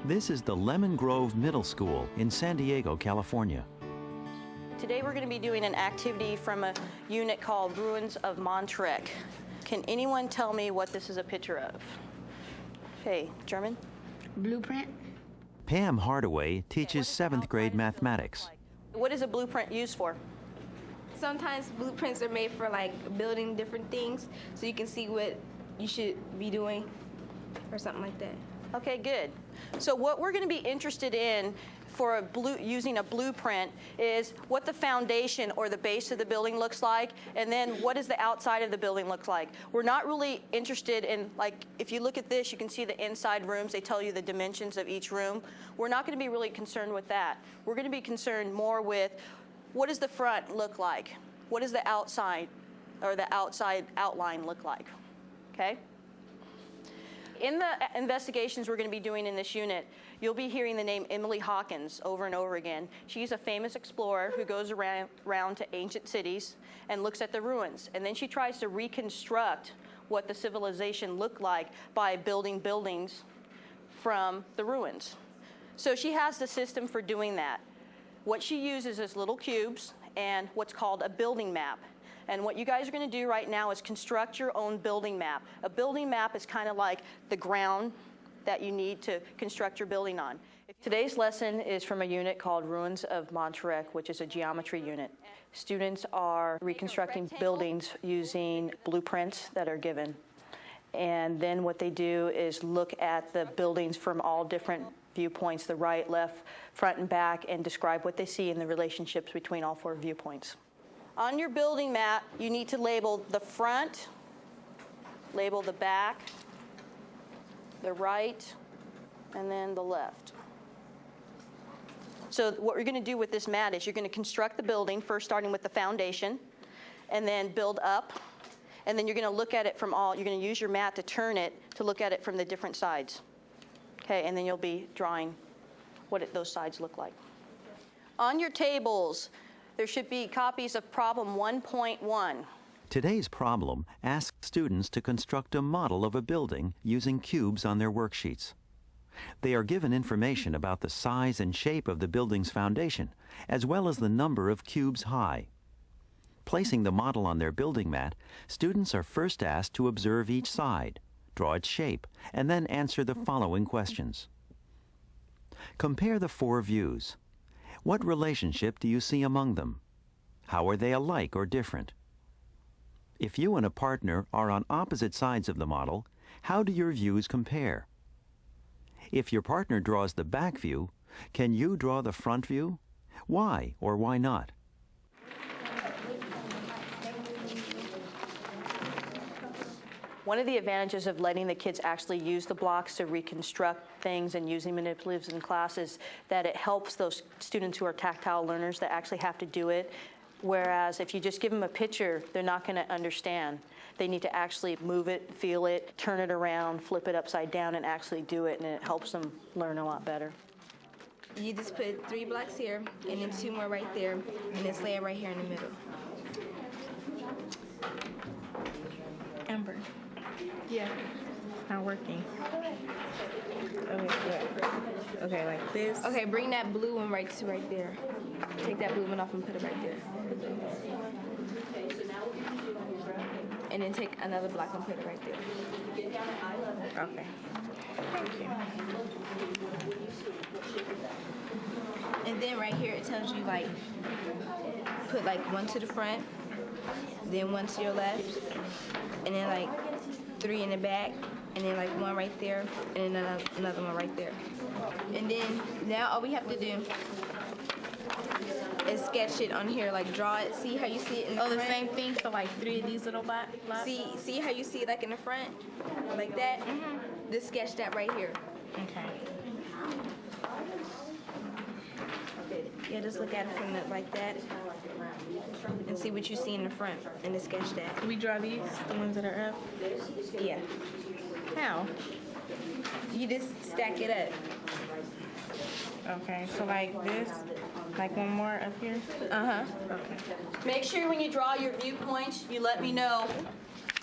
This is the Lemon Grove Middle School in San Diego, California. Today we're going to be doing an activity from a unit called Ruins of Montrec. Can anyone tell me what this is a picture of? Okay, German? Blueprint. Pam Hardaway teaches 7th grade mathematics. What is a blueprint used for? Sometimes blueprints are made for like building different things, so you can see what you should be doing or something like that. Okay, good. So what we're going to be interested in for using a blueprint is what the foundation or the base of the building looks like, and then what does the outside of the building look like. We're not really interested in, like, if you look at this, you can see the inside rooms. They tell you the dimensions of each room. We're not going to be really concerned with that. We're going to be concerned more with what does the front look like? What does the outside or the outside outline look like? Okay? In the investigations we're going to be doing in this unit, you'll be hearing the name Emily Hawkins over and over again. She's a famous explorer who goes around to ancient cities and looks at the ruins. And then she tries to reconstruct what the civilization looked like by building buildings from the ruins. So she has the system for doing that. What she uses is little cubes and what's called a building map. And what you guys are going to do right now is construct your own building map. A building map is kind of like the ground that you need to construct your building on. Today's lesson is from a unit called Ruins of Montrec, which is a geometry unit. Students are reconstructing buildings using blueprints that are given. And then what they do is look at the buildings from all different viewpoints, the right, left, front, and back, and describe what they see in the relationships between all 4 viewpoints. On your building map, you need to label the front, label the back, the right, and then the left. So what we're going to do with this mat is you're going to construct the building, first starting with the foundation, and then build up. And then you're going to look at it from you're going to use your mat to turn it to look at it from the different sides. Okay, and then you'll be drawing what those sides look like. On your tables, there should be copies of problem 1.1. Today's problem asks students to construct a model of a building using cubes on their worksheets. They are given information about the size and shape of the building's foundation, as well as the number of cubes high. Placing the model on their building mat, students are first asked to observe each side, draw its shape, and then answer the following questions. Compare the 4 views. What relationship do you see among them? How are they alike or different? If you and a partner are on opposite sides of the model, how do your views compare? If your partner draws the back view, can you draw the front view? Why or why not? One of the advantages of letting the kids actually use the blocks to reconstruct things and using manipulatives in class is that it helps those students who are tactile learners that actually have to do it. Whereas if you just give them a picture, they're not going to understand. They need to actually move it, feel it, turn it around, flip it upside down, and actually do it, and it helps them learn a lot better. You just put 3 blocks here, and then 2 more right there, and then lay it right here in the middle. Amber. Yeah. Not working. Okay, good. Okay, like this. Okay, bring that blue one right there. Take that blue one off and put it right there. And then take another block and put it right there. Okay. Thank you. And then right here it tells you like, put like 1 to the front, then 1 to your left, and then like 3 in the back, and then like 1 right there, and then another 1 right there. And then now all we have to do is sketch it on here, like draw it, see how you see it in the front. The same thing, so like 3 of these little blocks? See how you see it like in the front, like that? Mm-hmm. Just sketch that right here. Okay. Yeah, just look at it from like that, and see what you see in the front, and then sketch that. We draw these, the ones that are up? Yeah. How? You just stack it up. Okay, so like this, like 1 more up here? Uh-huh. Okay. Make sure when you draw your viewpoints, you let me know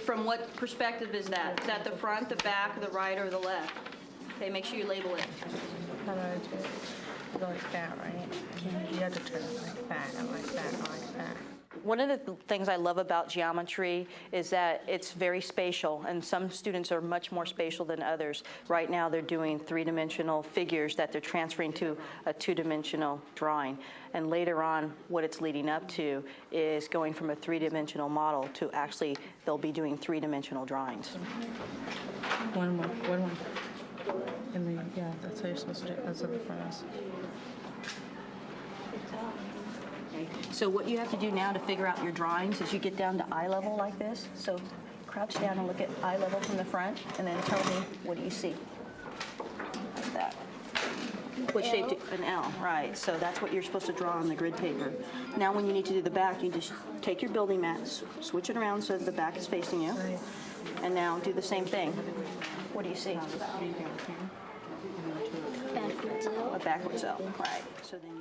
from what perspective is that. Is that the front, the back, the right, or the left? Okay, make sure you label it. How do I do it? Go like that, right? You have to turn it like that, and like that, and like that. One of the things I love about geometry is that it's very spatial, and some students are much more spatial than others. Right now they're doing three-dimensional figures that they're transferring to a two-dimensional drawing. And later on, what it's leading up to is going from a three-dimensional model to actually they'll be doing three-dimensional drawings. One more. And then, yeah, that's how you're supposed to do it. That's what the front is. So what you have to do now to figure out your drawings is you get down to eye level like this. So crouch down and look at eye level from the front, and then tell me, what do you see? Like that. What shape do an L, right. So that's what you're supposed to draw on the grid paper. Now when you need to do the back, you just take your building mat, switch it around so that the back is facing you, and now do the same thing. What do you see? A backwards L, right.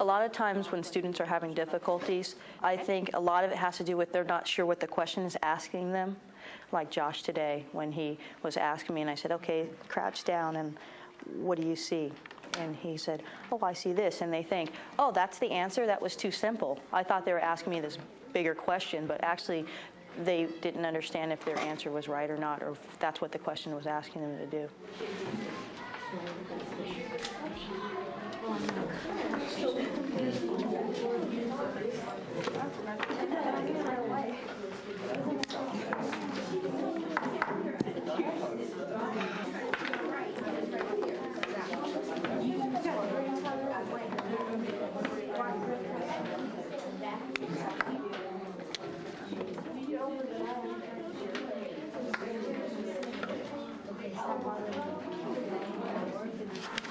A lot of times when students are having difficulties, I think a lot of it has to do with they're not sure what the question is asking them. Like Josh today, when he was asking me, and I said, okay, crouch down, and what do you see? And he said, oh, I see this. And they think, oh, that's the answer? That was too simple. I thought they were asking me this bigger question, but actually they didn't understand if their answer was right or not, or if that's what the question was asking them to do.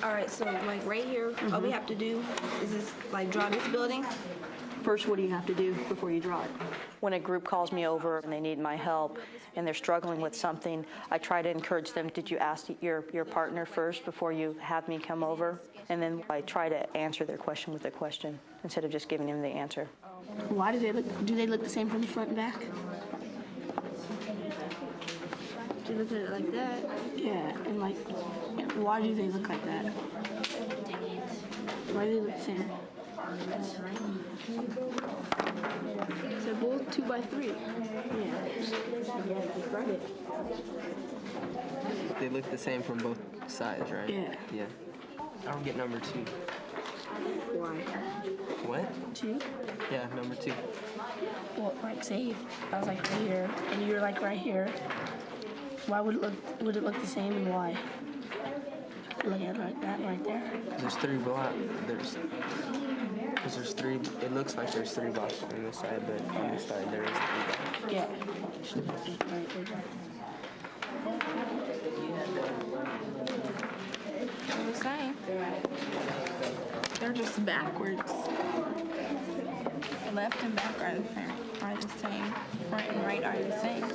All right, so like right here, all we have to do is just like draw this building. First, what do you have to do before you draw it? When a group calls me over and they need my help and they're struggling with something, I try to encourage them, did you ask your partner first before you have me come over? And then I try to answer their question with a question instead of just giving them the answer. Why do they look the same from the front and back? Do you look at it like that? Yeah, and like, why do they look like that? Why do they look the same? They're both 2 by 3. They look the same from both sides, right? Yeah. Yeah. I don't get number 2. Why? What? 2? Yeah, number 2. Well, like say I was like right here and you're like right here. Why would it look the same and why? Look at it like that right there. There's 3 blocks. Because there's 3. It looks like there's 3 blocks on this side, but on this side there is 3 blocks. Yeah. Right there. They're the same. They're just backwards. Left and back are the same. Front and right are the same.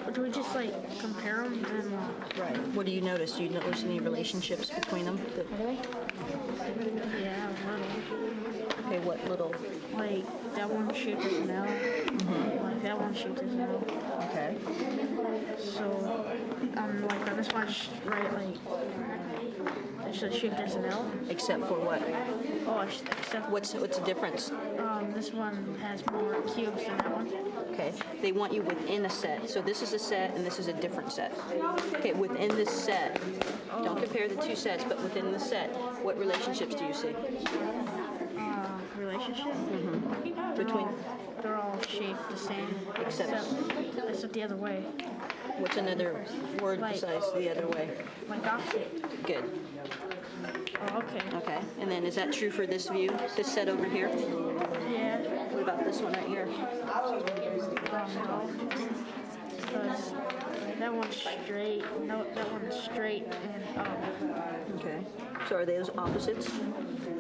Or do we just like compare them and Right. What do you notice? Do you notice any relationships between them? yeah, a little. Okay, what little? Like that one shaped as an L. Like that one shaped as an L. Okay. So like on this one's right, like it's shaped as an L. Except for what? Oh, except What's the difference? this one has more cubes than that one. Okay, they want you within a set. So this is a set and this is a different set. Okay, within this set, don't compare the 2 sets, but within the set, what relationships do you see? Relationship? Between, They're all shaped the same. Except the other way. what's another word Like- besides the other way? Like opposite. Good. Oh, okay. Okay, and then is that true for this view, this set over here? Yeah. What about this one right here? No. Because that one's straight. No, that one's straight and up. Okay. So are those opposites?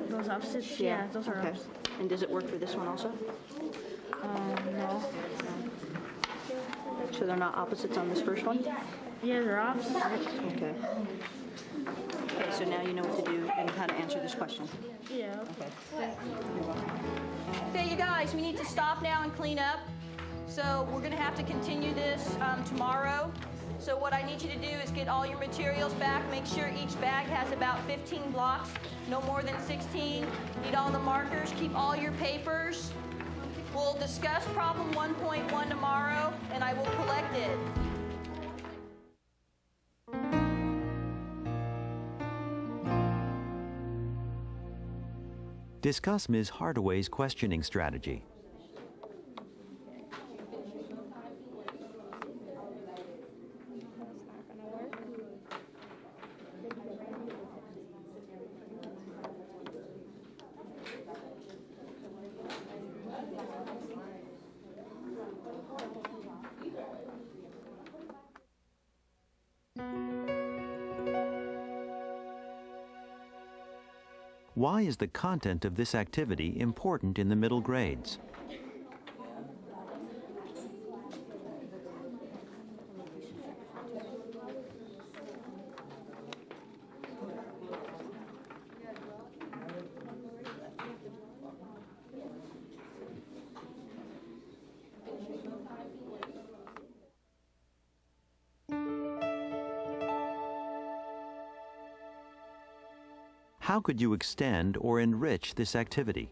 Those opposites? Yeah, those are Okay. opposites. And does it work for this one also? No. So they're not opposites on this first one? Yeah, they're opposites. Okay. Okay, so now you know what to do and how to answer this question. Yeah. Okay, you guys, we need to stop now and clean up. So we're going to have to continue this tomorrow. So what I need you to do is get all your materials back. Make sure each bag has about 15 blocks, no more than 16. Need all the markers. Keep all your papers. We'll discuss problem 1.1 tomorrow, and I will collect it. Discuss Ms. Hardaway's questioning strategy. Why is the content of this activity important in the middle grades? How could you extend or enrich this activity?